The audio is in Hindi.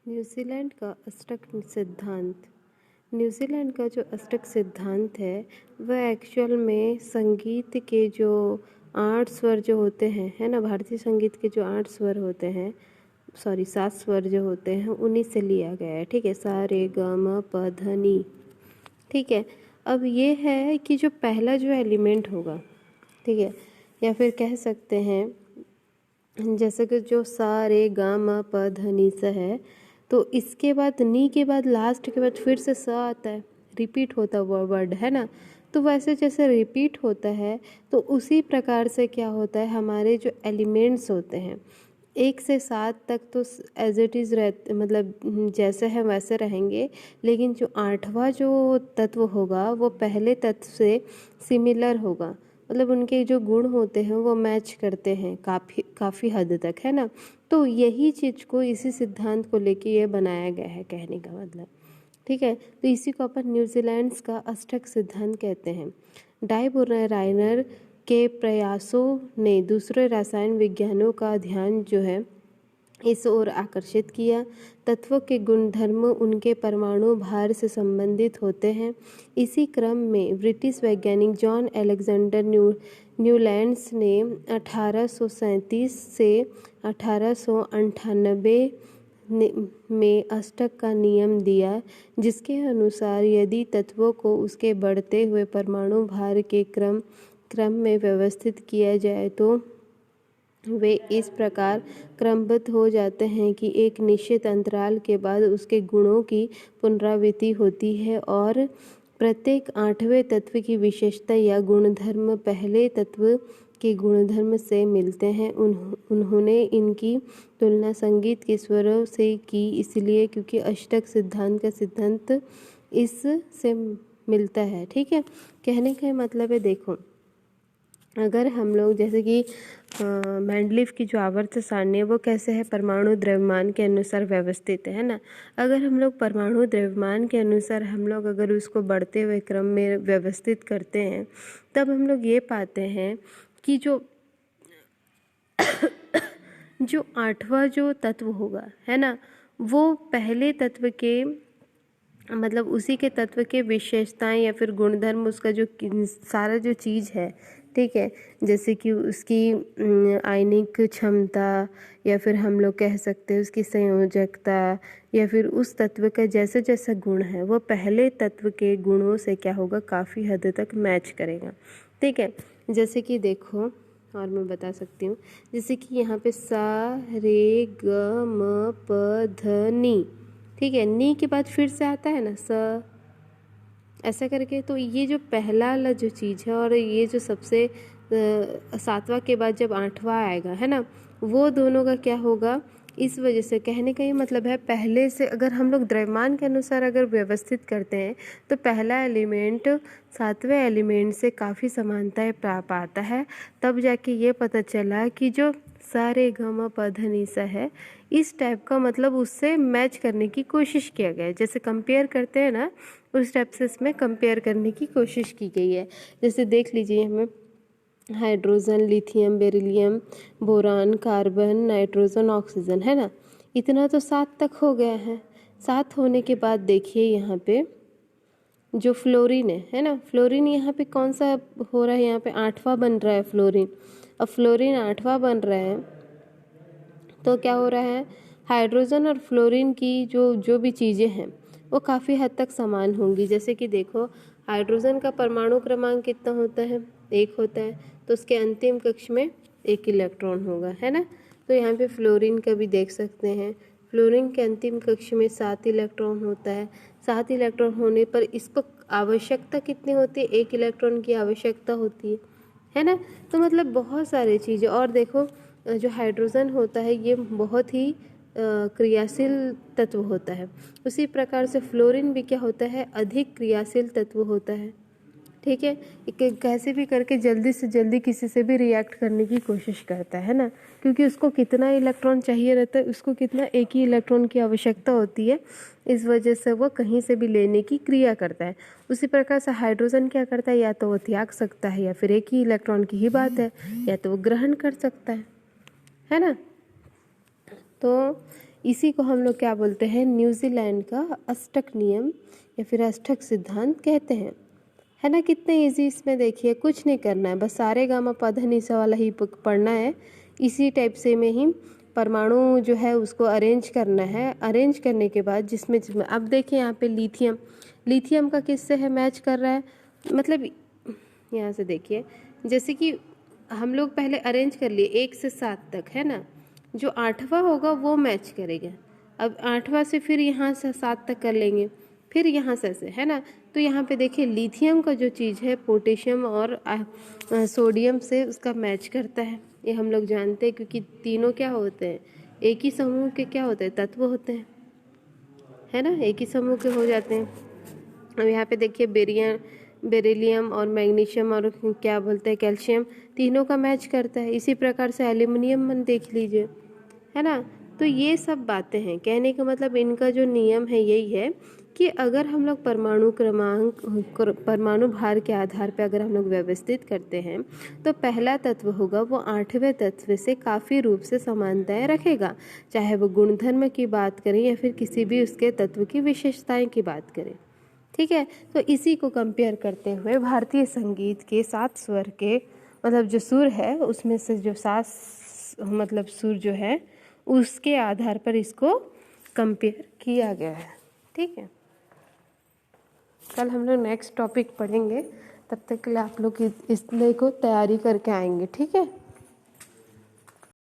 न्यूजीलैंड का अष्टक सिद्धांत। न्यूजीलैंड का जो अष्टक सिद्धांत है वह एक्चुअल में संगीत के जो 8 स्वर जो होते हैं, है ना, भारतीय संगीत के जो 8 स्वर होते हैं, 7 स्वर जो होते हैं उन्हीं से लिया गया है। ठीक है, सा रे ग म प ध नी। ठीक है, अब ये है कि जो पहला जो एलिमेंट होगा, ठीक है, या फिर कह सकते हैं जैसे कि जो सा रे गा म प ध नी सा है, तो इसके बाद नी के बाद लास्ट के बाद फिर से स आता है, रिपीट होता हुआ वर्ड, है ना। तो वैसे जैसे रिपीट होता है तो उसी प्रकार से क्या होता है, हमारे जो एलिमेंट्स होते हैं 1 से 7 तक तो एज इट इज़ मतलब जैसे हैं वैसे रहेंगे, लेकिन जो 8वां जो तत्व होगा वो पहले तत्व से सिमिलर होगा, मतलब उनके जो गुण होते हैं वो मैच करते हैं काफ़ी हद तक, है ना। तो यही चीज़ को, इसी सिद्धांत को लेके ये बनाया गया है, कहने का मतलब। ठीक है, तो इसी को अपन न्यूजीलैंड्स का अष्टक सिद्धांत कहते हैं। डाइबोराइनर के प्रयासों ने दूसरे रसायन विज्ञानों का ध्यान जो है इस ओर आकर्षित किया। तत्वों के गुणधर्म उनके परमाणु भार से संबंधित होते हैं। इसी क्रम में ब्रिटिश वैज्ञानिक जॉन अलेक्जेंडर न्यूलैंड्स ने 1837 से 1898 में अष्टक का नियम दिया, जिसके अनुसार यदि तत्वों को उसके बढ़ते हुए परमाणु भार के क्रम में व्यवस्थित किया जाए तो वे इस प्रकार क्रमबद्ध हो जाते हैं कि एक निश्चित अंतराल के बाद उसके गुणों की पुनरावृत्ति होती है और प्रत्येक 8वें तत्व की विशेषता या गुणधर्म पहले तत्व के गुणधर्म से मिलते हैं। उन्होंने इनकी तुलना संगीत के स्वरों से की, इसलिए क्योंकि अष्टक सिद्धांत का सिद्धांत इससे मिलता है। ठीक है, कहने का मतलब है, देखो अगर हम लोग जैसे कि मेंडलीफ की जो आवर्त सारणी है वो कैसे है, परमाणु द्रव्यमान के अनुसार व्यवस्थित है ना। अगर हम लोग परमाणु द्रव्यमान के अनुसार हम लोग अगर उसको बढ़ते हुए क्रम में व्यवस्थित करते हैं, तब हम लोग ये पाते हैं कि जो 8वां जो तत्व होगा, है ना, वो पहले तत्व के मतलब उसी के तत्व के विशेषताएं या फिर गुणधर्म, उसका जो सारा जो चीज़ है, ठीक है, जैसे कि उसकी आयनिक क्षमता या फिर हम लोग कह सकते हैं उसकी संयोजकता या फिर उस तत्व का जैसे जैसा गुण है वो पहले तत्व के गुणों से क्या होगा, काफ़ी हद तक मैच करेगा। ठीक है, जैसे कि देखो और मैं बता सकती हूँ, जैसे कि यहाँ पे सा रे ग म प ध नी, ठीक है, नी के बाद फिर से आता है ना स, ऐसा करके। तो ये जो पहला वाला जो चीज़ है और ये जो सबसे 7वां के बाद जब 8वां आएगा, है ना, वो दोनों का क्या होगा, इस वजह से कहने का ये मतलब है, पहले से अगर हम लोग द्रव्यमान के अनुसार अगर व्यवस्थित करते हैं तो पहला एलिमेंट 7वें एलिमेंट से काफ़ी समानताएं पाता है। तब जाके ये पता चला कि जो सा रे ग म प ध नि सा है, इस टाइप का मतलब उससे मैच करने की कोशिश किया गया है। जैसे कंपेयर करते हैं ना, उस टाइप से इसमें कंपेयर करने की कोशिश की गई है। जैसे देख लीजिए, हमें hydrogen, lithium, beryllium, boron, carbon, nitrogen, oxygen, है ना, इतना तो 7 तक हो गया है। 7 होने के बाद देखिए यहाँ पे जो फ्लोरीन है ना, फ्लोरीन यहाँ पे कौन सा हो रहा है, यहाँ पे 8वां बन रहा है फ्लोरीन। अब फ्लोरीन 8वां बन रहा है तो क्या हो रहा है, हाइड्रोजन और फ्लोरीन की जो भी चीज़ें हैं वो काफ़ी हद तक समान होंगी। जैसे कि देखो, हाइड्रोजन का परमाणु क्रमांक कितना होता है, 1 होता है, तो उसके अंतिम कक्ष में 1 इलेक्ट्रॉन होगा, है ना। तो यहाँ पे फ्लोरीन का भी देख सकते हैं, फ्लोरीन के अंतिम कक्ष में 7 इलेक्ट्रॉन होता है। 7 इलेक्ट्रॉन होने पर इसको आवश्यकता कितनी होती है, 1 इलेक्ट्रॉन की आवश्यकता होती है ना। तो मतलब बहुत सारी चीज़ें। और देखो, जो हाइड्रोजन होता है ये बहुत ही क्रियाशील तत्व होता है, उसी प्रकार से फ्लोरीन भी क्या होता है, अधिक क्रियाशील तत्व होता है। ठीक है, कैसे भी करके जल्दी से जल्दी किसी से भी रिएक्ट करने की कोशिश करता है ना, क्योंकि उसको कितना इलेक्ट्रॉन चाहिए रहता है, उसको कितना, 1 ही इलेक्ट्रॉन की आवश्यकता होती है, इस वजह से वो कहीं से भी लेने की क्रिया करता है। उसी प्रकार से हाइड्रोजन क्या करता है, या तो वो त्याग सकता है या फिर 1 ही इलेक्ट्रॉन की ही बात है, या तो वो ग्रहण कर सकता है ना। तो इसी को हम लोग क्या बोलते हैं, न्यूजीलैंड का अष्टक नियम या फिर अष्टक सिद्धांत कहते हैं, है ना। कितने इजी इसमें देखिए, कुछ नहीं करना है, बस सारे गामा पधा निसा वाला ही पढ़ना है। इसी टाइप से में ही परमाणु जो है उसको अरेंज करना है। अरेंज करने के बाद जिसमें अब देखिए यहाँ पे लिथियम, लिथियम का किससे है, मैच कर रहा है, मतलब यहाँ से देखिए जैसे कि हम लोग पहले अरेंज कर लिए 1 से 7 तक, है ना। जो 8वां होगा वो मैच करेगा। अब 8वां से फिर यहाँ से 7 तक कर लेंगे, फिर यहाँ से है ना। तो यहाँ पे देखिए लिथियम का जो चीज़ है पोटेशियम और सोडियम से उसका मैच करता है, ये हम लोग जानते हैं, क्योंकि तीनों क्या होते हैं, एक ही समूह के क्या होते हैं, तत्व होते हैं, है ना, एक ही समूह के हो जाते हैं। अब यहाँ पे देखिए बेरिलियम और मैग्नीशियम और क्या बोलते हैं कैल्शियम, तीनों का मैच करता है। इसी प्रकार से एल्यूमिनियम मन देख लीजिए, है ना। तो ये सब बातें हैं, कहने का मतलब इनका जो नियम है यही है कि अगर हम लोग परमाणु भार के आधार पर अगर हम लोग व्यवस्थित करते हैं तो पहला तत्व होगा वो 8वें तत्व से काफ़ी रूप से समानताएं रखेगा, चाहे वो गुणधर्म की बात करें या फिर किसी भी उसके तत्व की विशेषताएं की बात करें, ठीक है। तो इसी को कंपेयर करते हुए भारतीय संगीत के 7 स्वर के मतलब जो सुर है उसमें से जो 7 मतलब सुर जो है उसके आधार पर इसको कंपेयर किया गया है, ठीक है। कल हम लोग नेक्स्ट टॉपिक पढ़ेंगे, तब तक के लिए आप लोग इस को तैयारी करके आएंगे, ठीक है।